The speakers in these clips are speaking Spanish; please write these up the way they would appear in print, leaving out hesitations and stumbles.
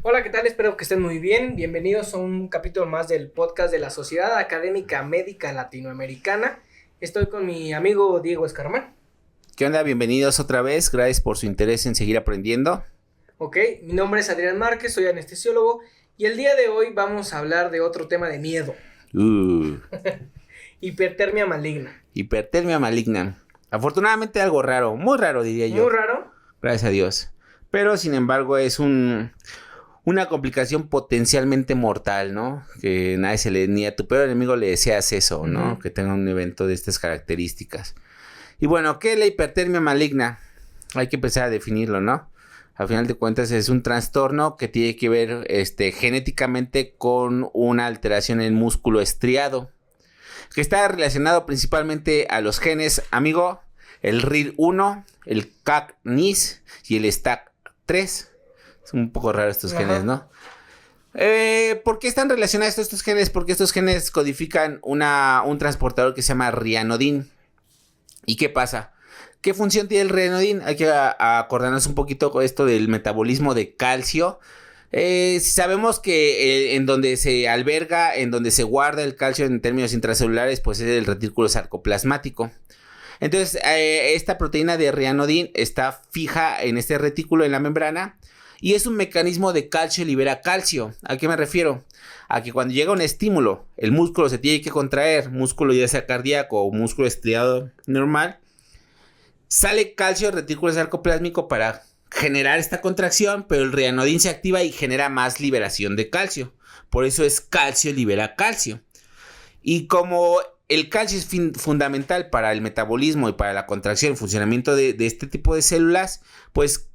Hola, ¿qué tal? Espero que estén muy bien. Bienvenidos a un capítulo más del podcast de la Sociedad Académica Médica Latinoamericana. Estoy con mi amigo Diego Escarmán. ¿Qué onda? Bienvenidos otra vez. Gracias por su interés en seguir aprendiendo. Ok, mi nombre es Adrián Márquez, soy anestesiólogo y el día de hoy vamos a hablar de otro tema de miedo. Hipertermia maligna. Hipertermia maligna. Afortunadamente algo raro, muy raro diría yo. Muy raro. Gracias a Dios. Pero sin embargo es una complicación potencialmente mortal, ¿no? Que ni a tu peor enemigo le deseas eso, ¿no? Uh-huh. Que tenga un evento de estas características. Y bueno, ¿qué es la hipertermia maligna? Hay que empezar a definirlo, ¿no? Al final de cuentas es un trastorno que tiene que ver genéticamente con una alteración en el músculo estriado, que está relacionado principalmente a los genes, amigo, el RIR1, el CAC-NIS y el STAC3. Es un poco raro estos genes, ¿no? ¿Por qué están relacionados estos genes? Porque estos genes codifican un transportador que se llama rianodin. ¿Y qué pasa? ¿Qué función tiene el rianodin? Hay que acordarnos un poquito con esto del metabolismo de calcio. Sabemos que en donde se alberga, en donde se guarda el calcio en términos intracelulares, pues es el retículo sarcoplasmático. Entonces, esta proteína de rianodin está fija en este retículo, en la membrana, y es un mecanismo de calcio libera calcio. ¿A qué me refiero? A que cuando llega un estímulo, el músculo se tiene que contraer, músculo ya sea cardíaco o músculo estriado normal, sale calcio del retículo sarcoplásmico para generar esta contracción, pero el rianodin se activa y genera más liberación de calcio. Por eso es calcio libera calcio. Y como el calcio es fundamental para el metabolismo y para la contracción y funcionamiento de este tipo de células, pues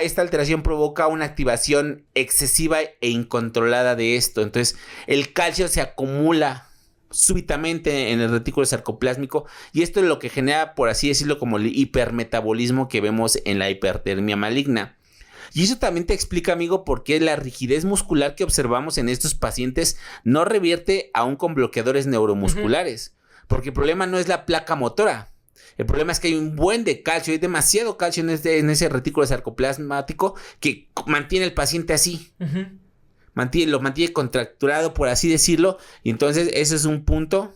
esta alteración provoca una activación excesiva e incontrolada de esto. Entonces el calcio se acumula súbitamente en el retículo sarcoplásmico y esto es lo que genera, por así decirlo, como el hipermetabolismo que vemos en la hipertermia maligna. Y eso también te explica, amigo, por qué la rigidez muscular que observamos en estos pacientes no revierte aún con bloqueadores neuromusculares. Uh-huh. Porque el problema no es la placa motora. El problema es que hay un buen de calcio, hay demasiado calcio en ese retículo sarcoplasmático que mantiene al paciente así. Uh-huh. Lo mantiene contracturado, por así decirlo, y entonces ese es un punto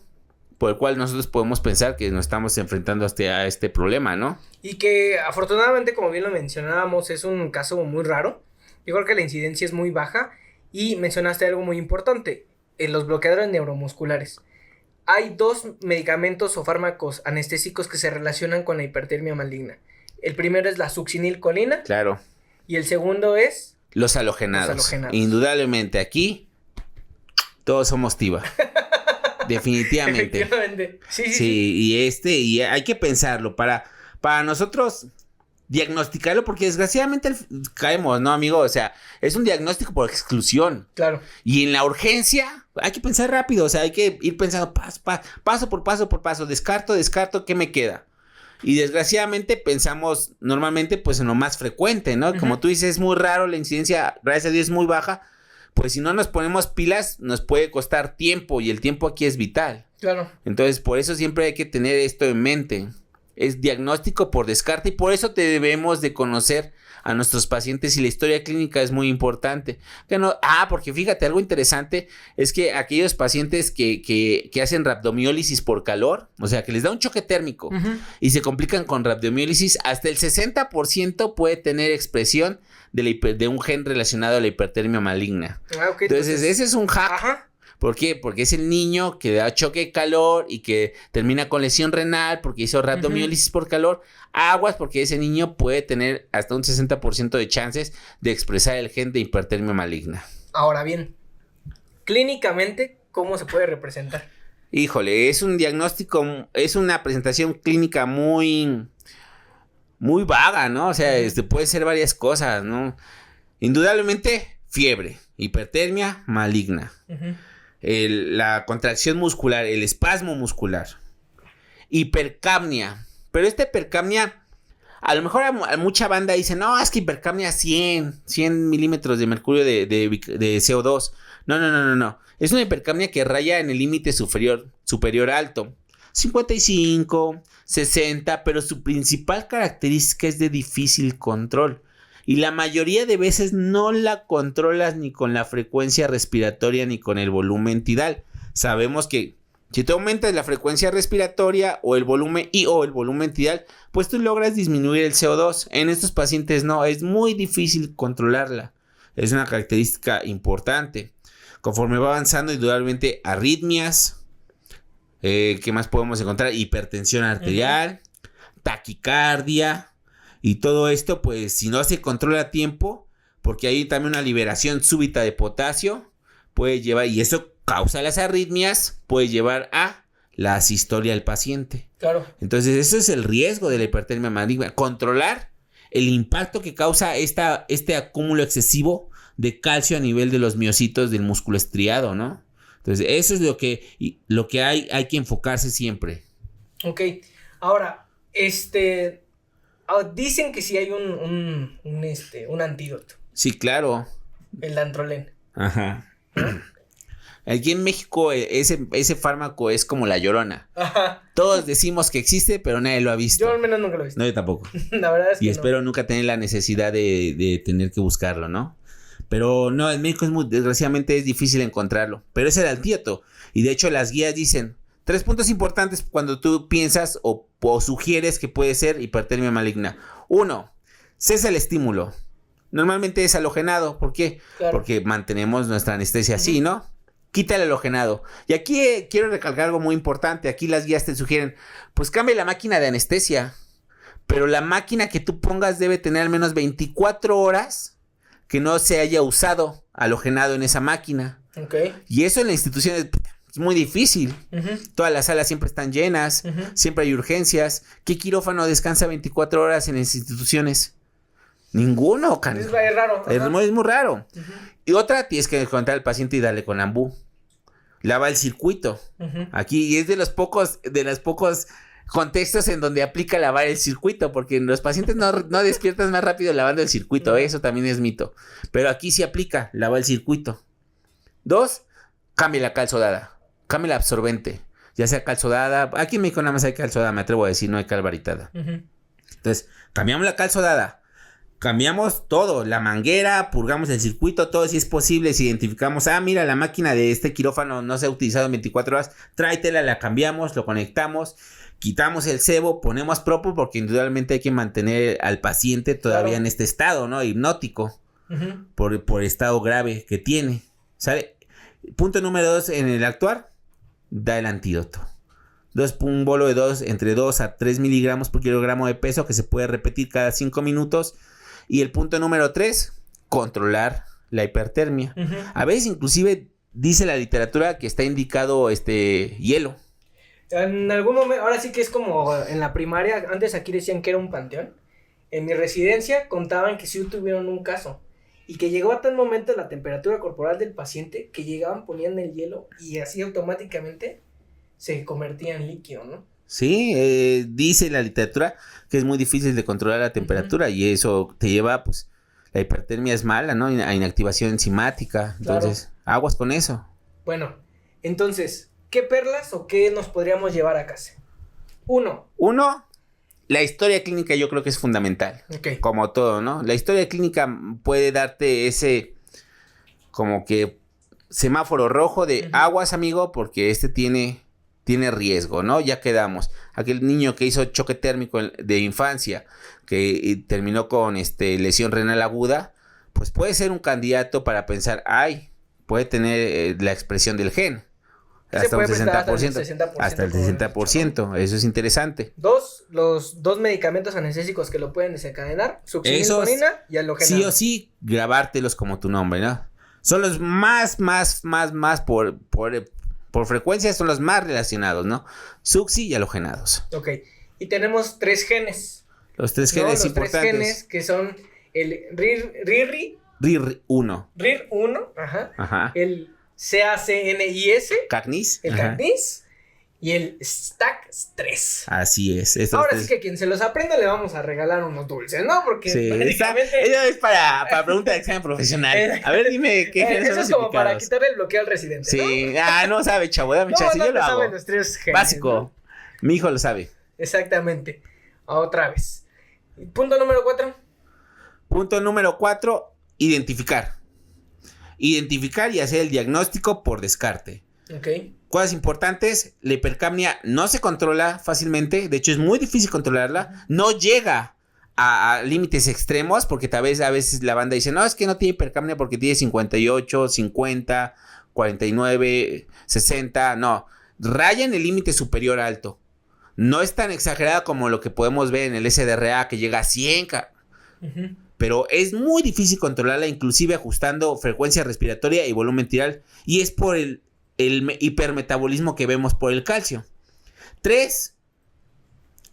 por el cual nosotros podemos pensar que nos estamos enfrentando a este problema, ¿no? Y que afortunadamente, como bien lo mencionábamos, es un caso muy raro. Yo creo que la incidencia es muy baja y mencionaste algo muy importante, los bloqueadores neuromusculares. Hay dos medicamentos o fármacos anestésicos que se relacionan con la hipertermia maligna. El primero es la succinilcolina. Claro. Y el segundo es los halogenados. Indudablemente aquí todos somos TIVA. Definitivamente. Efectivamente. Sí. Y hay que pensarlo para nosotros diagnosticarlo, porque desgraciadamente caemos, ¿no, amigo? O sea, es un diagnóstico por exclusión. Claro. Y en la urgencia hay que pensar rápido, o sea, hay que ir pensando paso por paso, descarto, ¿qué me queda? Y desgraciadamente pensamos normalmente pues en lo más frecuente, ¿no? Uh-huh. Como tú dices, es muy raro, la incidencia, gracias a Dios, es muy baja. Pues si no nos ponemos pilas, nos puede costar tiempo y el tiempo aquí es vital. Claro. Entonces, por eso siempre hay que tener esto en mente. Es diagnóstico por descarte y por eso te debemos de conocer a nuestros pacientes y la historia clínica es muy importante. Porque fíjate, algo interesante es que aquellos pacientes que hacen rhabdomiólisis por calor, o sea, que les da un choque térmico uh-huh. y se complican con rhabdomiólisis, hasta el 60% puede tener expresión de un gen relacionado a la hipertermia maligna. Okay, entonces, ese es un hack. Ajá. ¿Por qué? Porque es el niño que da choque de calor y que termina con lesión renal porque hizo rhabdomiólisis uh-huh. por calor. Aguas, porque ese niño puede tener hasta un 60% de chances de expresar el gen de hipertermia maligna. Ahora bien, clínicamente, ¿cómo se puede representar? Híjole, es un diagnóstico, es una presentación clínica muy vaga, ¿no? O sea, puede ser varias cosas, ¿no? Indudablemente, fiebre, hipertermia maligna. Uh-huh. La contracción muscular, el espasmo muscular, hipercapnia, pero esta hipercapnia, a lo mejor a mucha banda dice, no, es que hipercapnia 100 milímetros de mercurio de CO2, no, es una hipercapnia que raya en el límite superior alto, 55, 60, pero su principal característica es de difícil control. Y la mayoría de veces no la controlas ni con la frecuencia respiratoria ni con el volumen tidal. Sabemos que si tú aumentas la frecuencia respiratoria o el volumen o el volumen tidal, pues tú logras disminuir el CO2. En estos pacientes no, es muy difícil controlarla. Es una característica importante. Conforme va avanzando, indudablemente arritmias. ¿Qué más podemos encontrar? Hipertensión arterial, taquicardia. Y todo esto, pues, si no se controla a tiempo, porque hay también una liberación súbita de potasio, puede llevar, y eso causa las arritmias, puede llevar a la asistolia del paciente. Claro. Entonces, eso es el riesgo de la hipertermia maligna. Controlar el impacto que causa este acúmulo excesivo de calcio a nivel de los miocitos del músculo estriado, ¿no? Entonces, eso es lo que hay que enfocarse siempre. Ok. Ahora, dicen que sí hay un antídoto. Sí, claro. El dantrolén. Ajá. Aquí en México ese fármaco es como la Llorona. Ajá. Todos decimos que existe, pero nadie lo ha visto. Yo al menos nunca lo he visto. No, yo tampoco. La verdad es que y espero nunca tener la necesidad de tener que buscarlo, ¿no? Pero no, en México desgraciadamente es difícil encontrarlo. Pero es el antídoto. Y de hecho las guías dicen 3 puntos importantes cuando tú piensas o sugieres que puede ser hipertermia maligna. 1, cesa el estímulo. Normalmente es halogenado. ¿Por qué? Claro. Porque mantenemos nuestra anestesia así, ¿no? Quita el halogenado. Y aquí quiero recalcar algo muy importante. Aquí las guías te sugieren, pues cambia la máquina de anestesia. Pero la máquina que tú pongas debe tener al menos 24 horas que no se haya usado halogenado en esa máquina. Okay. Y eso en la institución es muy difícil. Todas las salas siempre están llenas. Siempre hay urgencias. ¿Qué quirófano descansa 24 horas en las instituciones? Ninguno, Es raro. Es muy raro. Y otra, tienes que encontrar al paciente y darle con ambú. Lava el circuito. Aquí, y es de los pocos contextos en donde aplica lavar el circuito, porque los pacientes no despiertan más rápido lavando el circuito. Eso también es mito. Pero aquí sí aplica, lava el circuito. 2, cambia la calzodada. Cambia el absorbente. Ya sea calzodada. Aquí en México nada más hay calzodada, me atrevo a decir, no hay calvaritada. Entonces, cambiamos la calzodada. Cambiamos todo, la manguera, purgamos el circuito, todo si es posible, si identificamos, mira, la máquina de este quirófano no se ha utilizado en 24 horas, tráetela, la cambiamos, lo conectamos, quitamos el sebo, ponemos propo, porque indudablemente hay que mantener al paciente todavía en este estado, ¿no? Hipnótico, por estado grave que tiene, ¿sale? Punto número 2, en el actuar, da el antídoto. Un bolo de entre 2 a 3 miligramos por kilogramo de peso que se puede repetir cada 5 minutos. Y el punto número 3, controlar la hipertermia. A veces inclusive dice la literatura que está indicado hielo. En algún momento, ahora sí que es como en la primaria, antes aquí decían que era un panteón. En mi residencia contaban que sí tuvieron un caso y que llegó a tal momento la temperatura corporal del paciente que llegaban, ponían el hielo y así automáticamente se convertía en líquido, ¿no? Sí, dice la literatura que es muy difícil de controlar la temperatura y eso te lleva, pues, la hipertermia es mala, ¿no? A inactivación enzimática, entonces, aguas con eso. Bueno, entonces, ¿qué perlas o qué nos podríamos llevar a casa? 1, la historia clínica yo creo que es fundamental, como todo, ¿no? La historia clínica puede darte ese, como que, semáforo rojo de aguas, amigo, porque tiene riesgo, ¿no? Ya quedamos. Aquel niño que hizo choque térmico de infancia, que terminó con lesión renal aguda, pues puede ser un candidato para pensar, puede tener la expresión del gen. Hasta un 60%. Hasta el 60%. Eso es interesante. 2, los 2 medicamentos anestésicos que lo pueden desencadenar, succinilcolina y halogenado. Sí o sí, grabártelos como tu nombre, ¿no? Son los más por frecuencia son los más relacionados, ¿no? Succi y halogenados. Ok. Y tenemos 3 genes. Los 3 genes importantes. Los 3 genes que son el RIR1. RIR1, ajá. El CACNIS. CACNIS. El CACNIS. Y el STAC3. Así es. Ahora sí que quien se los aprenda le vamos a regalar unos dulces, ¿no? Porque prácticamente... Eso es para pregunta de examen profesional. A ver, dime qué genes son los Eso es como para quitarle el bloqueo al residente, sí. ¿No? No sabe, chavo, dame chance, yo lo hago. Los 3 genes, básico. Mi hijo lo sabe. Exactamente. Otra vez. Punto número 4. Punto número 4, identificar. Identificar y hacer el diagnóstico por descarte. Ok. Cosas importantes, la hipercapnia no se controla fácilmente, de hecho es muy difícil controlarla, no llega a límites extremos, porque tal vez a veces la banda dice, no, es que no tiene hipercapnia porque tiene 58, 50, 49, 60, no, raya en el límite superior alto. No es tan exagerada como lo que podemos ver en el SDRA que llega a 100, pero es muy difícil controlarla, inclusive ajustando frecuencia respiratoria y volumen tiral, y es por el hipermetabolismo que vemos por el calcio. 3,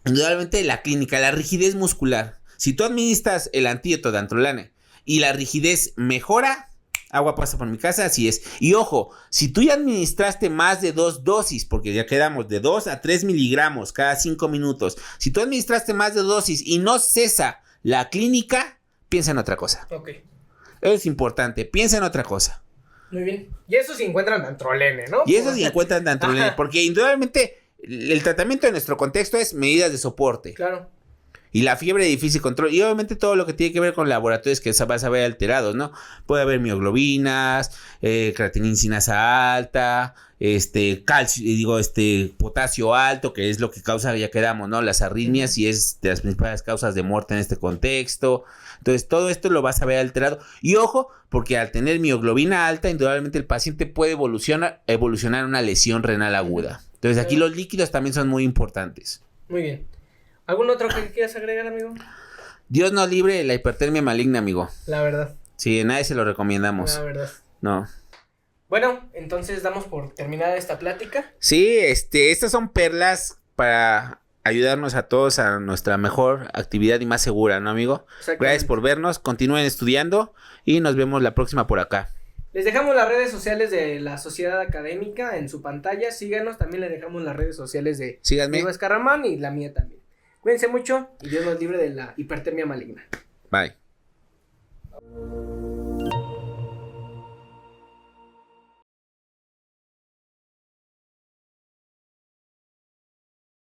indudablemente la clínica, la rigidez muscular. Si tú administras el antídoto de Antrolane y la rigidez mejora, agua pasa por mi casa, así es. Y ojo, si tú ya administraste más de 2 dosis, porque ya quedamos de 2 a 3 miligramos cada 5 minutos, si tú administraste más de dosis y no cesa la clínica, piensa en otra cosa. Ok. Es importante, piensa en otra cosa. Muy bien. Y eso se encuentran Dantrolene, ¿no? Y eso se encuentran Dantrolene, porque indudablemente el tratamiento en nuestro contexto es medidas de soporte. Claro. Y la fiebre de difícil control. Y obviamente todo lo que tiene que ver con laboratorios que vas a ver alterados, ¿no? Puede haber mioglobinas, creatinina alta, calcio, potasio alto, que es lo que causa, ya quedamos, ¿no? Las arritmias, y es de las principales causas de muerte en este contexto. Entonces, todo esto lo vas a ver alterado. Y ojo, porque al tener mioglobina alta, indudablemente el paciente puede evolucionar a una lesión renal aguda. Entonces, aquí los líquidos también son muy importantes. Muy bien. ¿Algún otro que quieras agregar, amigo? Dios nos libre de la hipertermia maligna, amigo. La verdad. Sí, a nadie se lo recomendamos. La verdad. No. Bueno, entonces damos por terminada esta plática. Sí, estas son perlas para ayudarnos a todos a nuestra mejor actividad y más segura, ¿no, amigo? Gracias por vernos, continúen estudiando y nos vemos la próxima por acá. Les dejamos las redes sociales de la Sociedad Académica en su pantalla, síganos, también les dejamos las redes sociales de Diego Escarramán y la mía también. Cuídense mucho y Dios nos libre de la hipertermia maligna. Bye.